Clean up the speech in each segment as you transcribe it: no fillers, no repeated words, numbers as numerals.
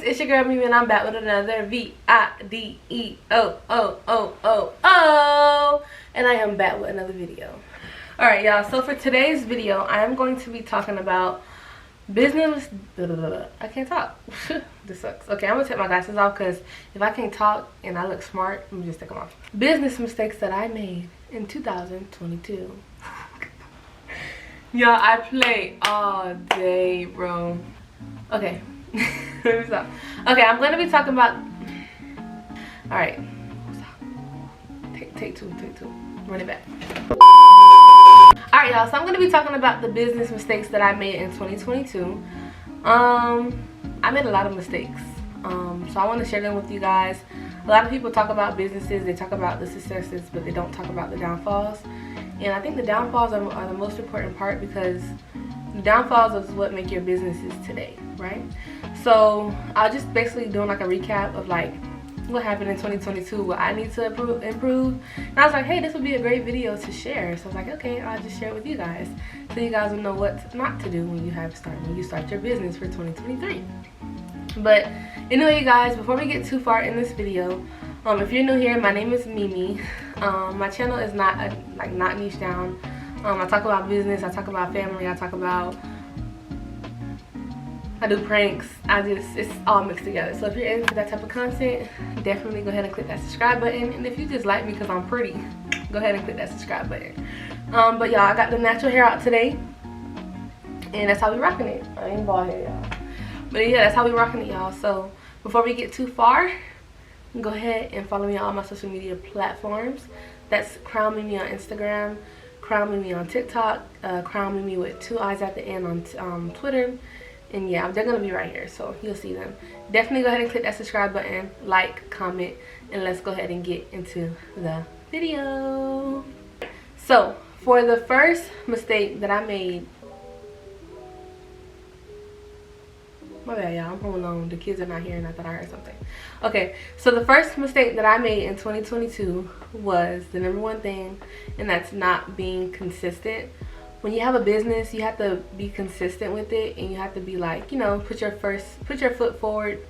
it's your girl Mimi and I'm back with another V-I-D-E-O-O-O-O-O, and I am back with another video. Alright y'all, so for today's video I am going to be talking about business. I can't talk. This sucks. Okay, I'm gonna take my glasses off because if I can't talk and I look smart, let me just take them off. Business mistakes that I made in 2022. Y'all, I play all day, bro. Okay. Let me stop. Okay, I'm gonna be talking about. All right. Take two. Run it back. All right, y'all. So I'm gonna be talking about the business mistakes that I made in 2022. I made a lot of mistakes. So I want to share them with you guys. A lot of people talk about businesses. They talk about the successes, but they don't talk about the downfalls. And I think the downfalls are the most important part, because the downfalls is what make your businesses today, right? So I'll just basically doing like a recap of like what happened in 2022, what I need to improve. And I was like, hey, this would be a great video to share. So I was like, okay, I'll just share it with you guys, so you guys will know what not to do when you start your business for 2023. But anyway, you guys, before we get too far in this video, if you're new here, my name is Mimi. My channel is not niche down. I talk about business, I talk about family, I do pranks. It's all mixed together. So if you're into that type of content, definitely go ahead and click that subscribe button. And if you just like me because I'm pretty, go ahead and click that subscribe button. But y'all, I got the natural hair out today, and that's how we rocking it. I ain't bald head, y'all. But yeah, that's how we rocking it, y'all. So before we get too far, go ahead and follow me on all my social media platforms. That's Crown Mimi on Instagram, Crown Mimi on TikTok, Crown Mimi with 2 eyes at the end on Twitter. And yeah, they're gonna be right here, so you'll see them. Definitely go ahead and click that subscribe button, like, comment, and let's go ahead and get into the video. So for the first mistake that I made, my bad y'all, I'm home alone, the kids are not here and I thought I heard something. Okay, so the first mistake that I made in 2022 was the number one thing, and that's not being consistent. When you have a business, you have to be consistent with it, and you have to be like, you know, put your first foot forward.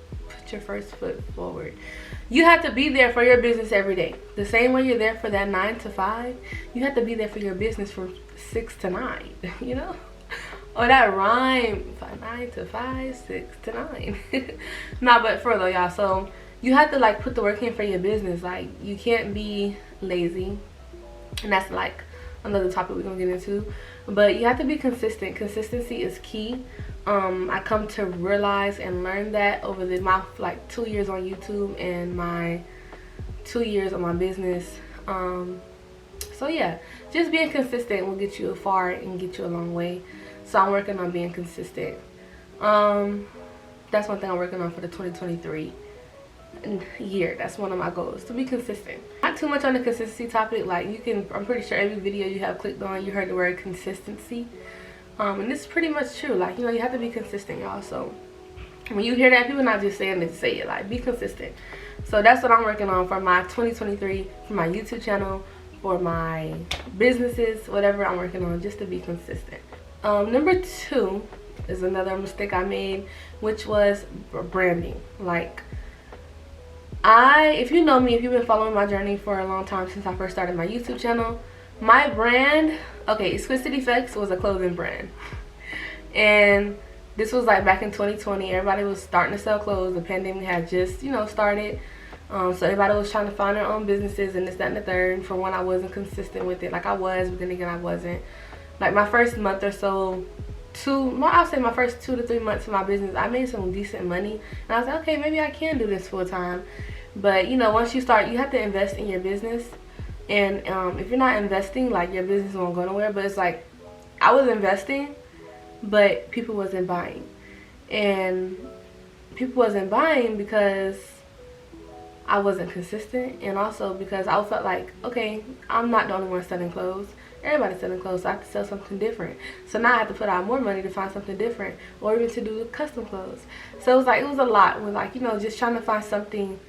You have to be there for your business every day. The same way you're there for that 9 to 5, you have to be there for your business from 6 to 9, you know? Or that rhyme, 9 to 5, 6 to 9. Nah, but for real though, y'all, so you have to like put the work in for your business. Like, you can't be lazy, and that's like another topic we're gonna get into. But you have to be consistent. Consistency is key. I come to realize and learn that over my like 2 years on YouTube and my 2 years on my business. So yeah, just being consistent will get you far and get you a long way. So I'm working on being consistent. That's one thing I'm working on for the 2023 year. That's one of my goals, to be consistent. Not too much on the consistency topic. Like, I'm pretty sure every video you have clicked on, you heard the word consistency, and it's pretty much true. Like, you know, you have to be consistent, y'all. So when you hear that, people not just saying it to say it, like, be consistent. So that's what I'm working on for my 2023, for my YouTube channel, for my businesses, whatever I'm working on, just to be consistent. Number 2 is another mistake I made, which was branding. Like, if you know me, if you've been following my journey for a long time, since I first started my YouTube channel, my brand, okay, Exquisite Effects was a clothing brand. And this was like back in 2020. Everybody was starting to sell clothes. The pandemic had just, you know, started. So everybody was trying to find their own businesses and this, that, and the third. For one, I wasn't consistent with it. Like, I was, but then again, I wasn't. Like, my first month or so, I'll say my first 2 to 3 months of my business, I made some decent money, and I was like, okay, maybe I can do this full time. But you know, once you start, you have to invest in your business, and if you're not investing, like, your business won't go nowhere. But it's like, I was investing, but people wasn't buying, and people wasn't buying because I wasn't consistent, and also because I felt like, okay, I'm not the only one selling clothes. Everybody's selling clothes, so I have to sell something different. So now I have to put out more money to find something different, or even to do custom clothes. So it was a lot with, like, you know, just trying to find something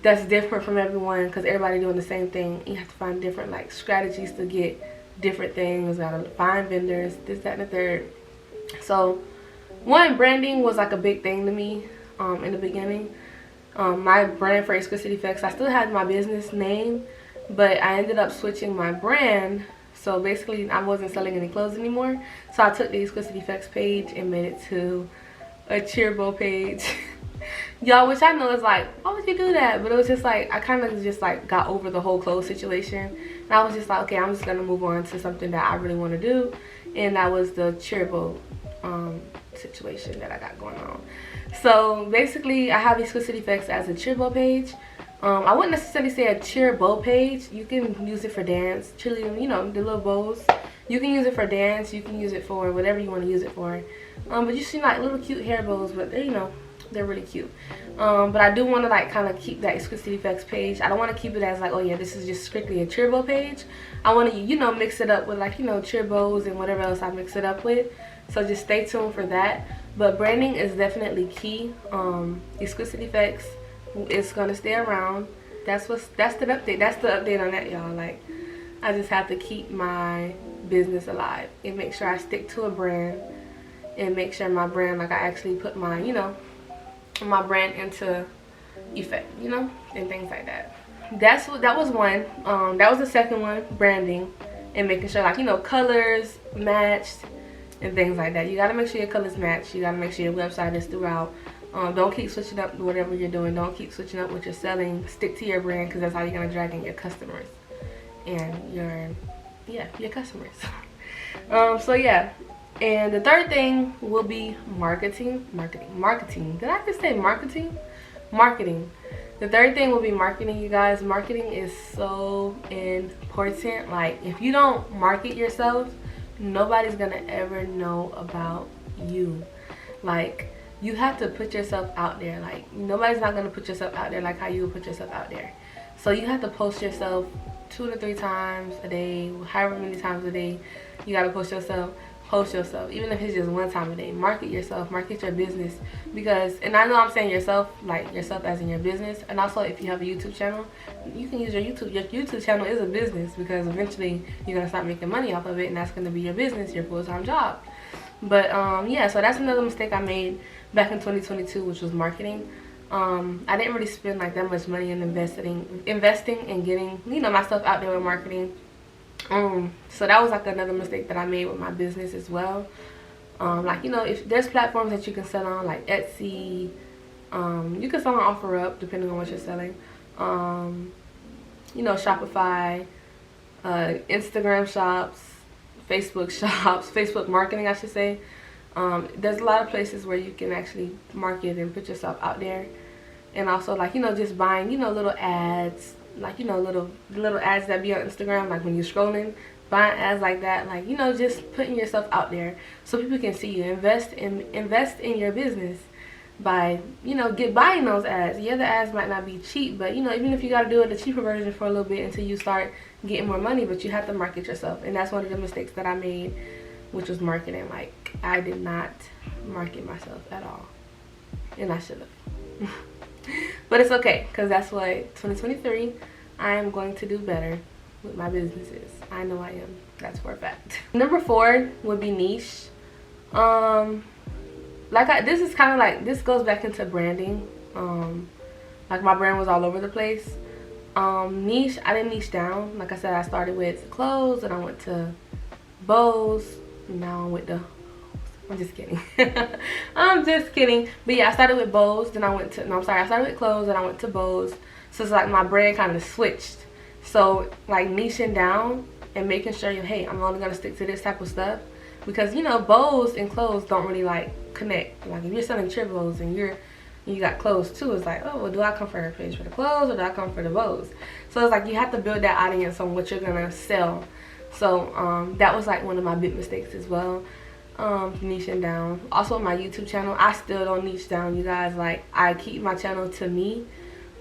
that's different from everyone, because everybody doing the same thing. You have to find different like strategies to get different things. Gotta find vendors, this, that, and the third. So one, branding was like a big thing to me. in the beginning. My brand for Exquisite Effects, I still had my business name, but I ended up switching my brand. So basically I wasn't selling any clothes anymore, so I took the Exquisite Effects page and made it to a cheerbo page. Y'all, which I know is like, why would you do that? But it was just like, I kind of just like got over the whole clothes situation, and I was just like, okay, I'm just gonna move on to something that I really want to do, and that was the cheerbo situation that I got going on. So basically I have Exquisite Effects as a cheerbo page. I wouldn't necessarily say a cheer bow page. You can use it for dance, cheerleading, you know, the little bows. You can use it for dance, you can use it for whatever you want to use it for. But you see like little cute hair bows, but they're, you know, they're really cute. But I do want to like kind of keep that Exquisite Effects page. I don't want to keep it as like, oh yeah, this is just strictly a cheer bow page. I want to, you know, mix it up with like, you know, cheer bows and whatever else I mix it up with. So just stay tuned for that. But branding is definitely key. Exquisite Effects is gonna stay around. That's the update. That's the update on that, y'all. Like, I just have to keep my business alive and make sure I stick to a brand and make sure my brand, like I actually put my, you know, my brand into effect, you know, and things like that. That was one. That was the second one, branding and making sure like, you know, colors matched and things like that. You gotta make sure your colors match. You gotta make sure your website is throughout. Don't keep switching up whatever you're doing. Don't keep switching up what you're selling. Stick to your brand, because that's how you're gonna drag in your customers and your customers. So yeah, and the third thing will be marketing. Did I just say marketing? Marketing. The third thing will be marketing, you guys. Marketing is so important. Like, if you don't market yourself, nobody's gonna ever know about you. Like, you have to put yourself out there. Like, nobody's not gonna put yourself out there like how you would put yourself out there. So you have to post yourself 2 to 3 times a day, however many times a day you gotta post yourself. Post yourself, even if it's just 1 time a day. Market yourself, market your business. Because, and I know I'm saying yourself, like yourself as in your business, and also if you have a YouTube channel, you can use your YouTube channel is a business, because eventually you're gonna start making money off of it, and that's gonna be your business, your full-time job. But yeah, so that's another mistake I made back in 2022, which was marketing. I didn't really spend like that much money in investing and getting, you know, myself out there with marketing. So that was like another mistake that I made with my business as well. Like, you know, if there's platforms that you can sell on, like Etsy, you can sell on OfferUp depending on what you're selling. You know, Shopify, Instagram shops, Facebook shops, Facebook marketing, I should say. There's a lot of places where you can actually market and put yourself out there. And also, like, you know, just buying, you know, little ads, like, you know, little ads that be on Instagram, like when you're scrolling, buying ads like that, like, you know, just putting yourself out there so people can see you. Invest in your business by, you know, buying those ads. Yeah, the ads might not be cheap, but, you know, even if you got to do it the cheaper version for a little bit until you start getting more money, but you have to market yourself. And that's one of the mistakes that I made, which was marketing. Like, I did not market myself at all, and I should have. But it's okay, because that's what 2023 I am going to do better with my businesses. I know I am. That's for a fact. Number 4 would be niche. This is kind of like, this goes back into branding. Like, my brand was all over the place. Niche, I didn't niche down. Like I said, I started with clothes, and I went to bows. Now I'm with the, I'm just kidding. I'm just kidding. But yeah, I started with bows, then I went to, no, I'm sorry, I started with clothes, then I went to bows. So it's like my brand kind of switched. So like niching down and making sure, hey, I'm only gonna stick to this type of stuff, because, you know, bows and clothes don't really like connect. Like, if you're selling triples and you got clothes too, it's like, oh, well, do I come for the page for the clothes, or do I come for the bows? So it's like you have to build that audience on what you're gonna sell. So that was like one of my big mistakes as well, niching down. Also, my YouTube channel, I still don't niche down, you guys. Like, I keep my channel to me,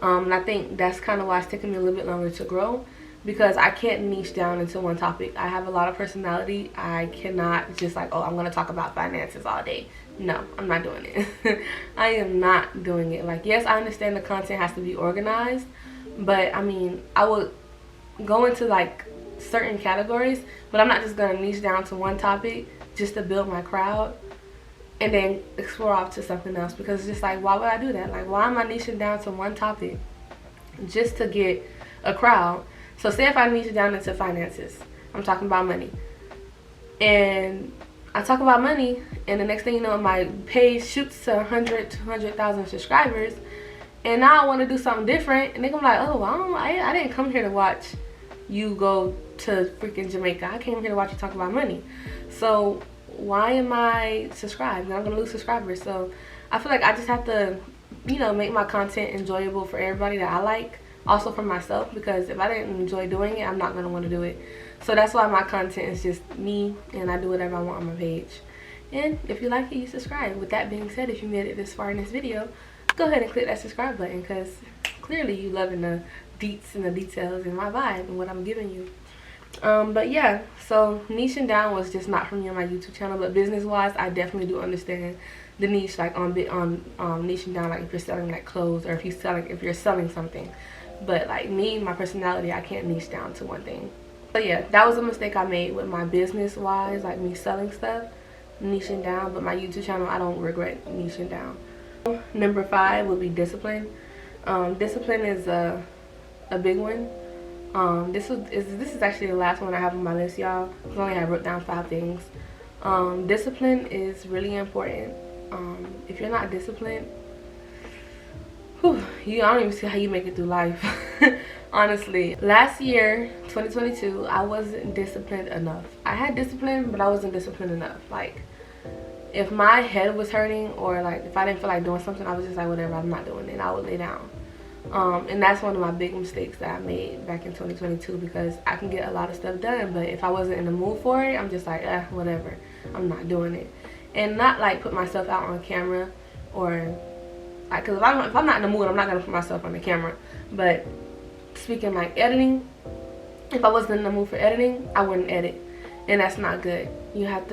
and I think that's kind of why it's taking me a little bit longer to grow, because I can't niche down into one topic. I have a lot of personality. I cannot just like, oh, I'm gonna talk about finances all day. No, I'm not doing it. I am not doing it. Like, yes, I understand the content has to be organized, but I mean, I would go into like certain categories, but I'm not just gonna niche down to one topic just to build my crowd. and then explore off to something else, because it's just like, why would I do that? Like, why am I niching down to one topic just to get a crowd? So say if I niche down into finances, I'm talking about money, and I talk about money, and the next thing you know, my page shoots to 100, 200,000 subscribers, and now I want to do something different, and they're gonna be like, oh, I didn't come here to watch you go to freaking Jamaica. I came here to watch you talk about money. So why am I subscribed? I'm gonna lose subscribers. So I feel like I just have to, you know, make my content enjoyable for everybody that I like, also for myself, because if I didn't enjoy doing it, I'm not gonna want to do it. So that's why my content is just me, and I do whatever I want on my page. And if you like it, you subscribe. With that being said, if you made it this far in this video, go ahead and click that subscribe button, because clearly you loving the deets and the details and my vibe and what I'm giving you. But yeah, so niching down was just not for me on my YouTube channel, but business wise, I definitely do understand the niche, like on niching down, like if you're selling like clothes, or if you're selling something. But like me, my personality, I can't niche down to one thing. But yeah, that was a mistake I made with my business wise, like me selling stuff, niching down. But my YouTube channel, I don't regret niching down. Number 5 would be discipline. Discipline is a big one. This is actually the last one I have on my list, y'all. I only have wrote down 5 things. Discipline is really important. If you're not disciplined, I don't even see how you make it through life. Honestly, last year, 2022, I wasn't disciplined enough. I had discipline, but I wasn't disciplined enough. Like, if my head was hurting, or like if I didn't feel like doing something, I was just like, whatever, I'm not doing it, and I would lay down. And that's one of my big mistakes that I made back in 2022, because I can get a lot of stuff done, but if I wasn't in the mood for it, I'm just like, whatever, I'm not doing it. And not like put myself out on camera, or like, because if I'm not in the mood, I'm not gonna put myself on the camera. But speaking like editing, if I wasn't in the mood for editing, I wouldn't edit, and that's not good. You have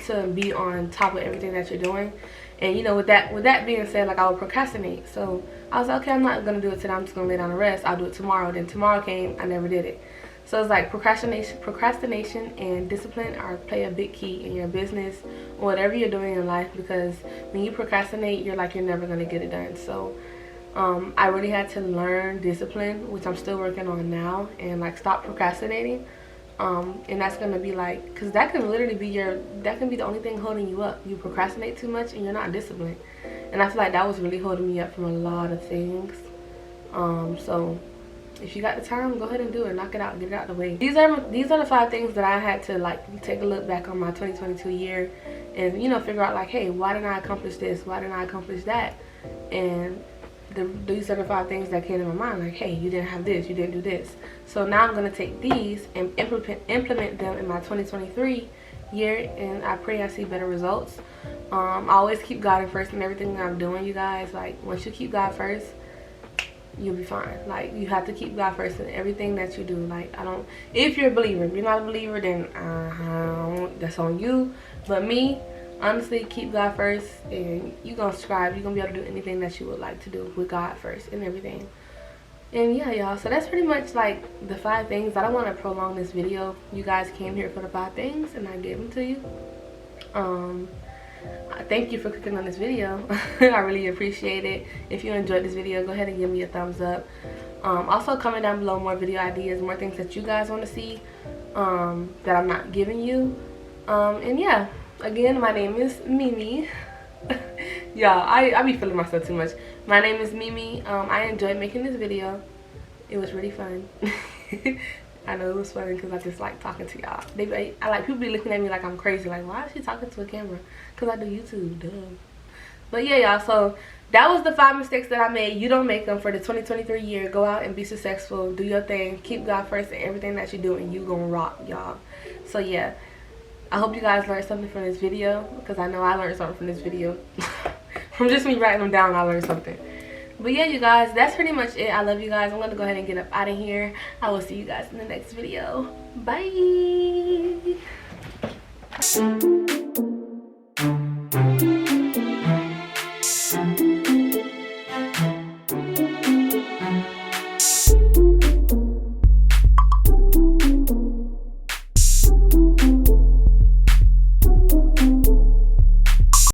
to be on top of everything that you're doing. And you know, with that being said, like, I would procrastinate. So I was like, okay, I'm not gonna do it today, I'm just gonna lay down and rest. I'll do it tomorrow. Then tomorrow came, I never did it. So it's like procrastination and discipline play a big key in your business or whatever you're doing in life, because when you procrastinate, you're never gonna get it done. So I really had to learn discipline, which I'm still working on now, and like stop procrastinating. And that's gonna be like, because that can literally be that can be the only thing holding you up. You procrastinate too much and you're not disciplined, and I feel like that was really holding me up from a lot of things. So if you got the time, go ahead and do it. Knock it out, get it out of the way. These are the 5 things that I had to like take a look back on my 2022 year, and you know, figure out like, hey, why didn't I accomplish this? Why didn't I accomplish that? And these are the 5 things that came to my mind, like, hey, you didn't have this, you didn't do this. So now I'm gonna take these and implement them in my 2023 year, and I pray I see better results. I always keep God first in everything that I'm doing, you guys. Like, once you keep God first, you'll be fine. Like, you have to keep God first in everything that you do. Like, if you're a believer. If you're not a believer, then that's on you. But me, honestly, keep God first, and you're gonna strive. You're gonna be able to do anything that you would like to do with God first and everything. And yeah, y'all, so that's pretty much like the 5 things. I don't want to prolong this video. You guys came here for the 5 things, and I gave them to you. Thank you for clicking on this video. I really appreciate it. If you enjoyed this video, go ahead and give me a thumbs up. Also, comment down below more video ideas, more things that you guys want to see that I'm not giving you. And yeah, again, my name is Mimi. Y'all, I be feeling myself too much. My name is Mimi. I enjoyed making this video. It was really fun. I know it was funny because I just like talking to y'all. I like people be looking at me like I'm crazy. Like, why is she talking to a camera? Because I do YouTube, duh. But yeah, y'all, so that was the 5 mistakes that I made. You don't make them for the 2023 year. Go out and be successful. Do your thing. Keep God first in everything that you do, and you gonna rock, y'all. So yeah, I hope you guys learned something from this video, because I know I learned something from this video. From just me writing them down, I learned something. But yeah, you guys, that's pretty much it. I love you guys. I'm gonna go ahead and get up out of here. I will see you guys in the next video. Bye.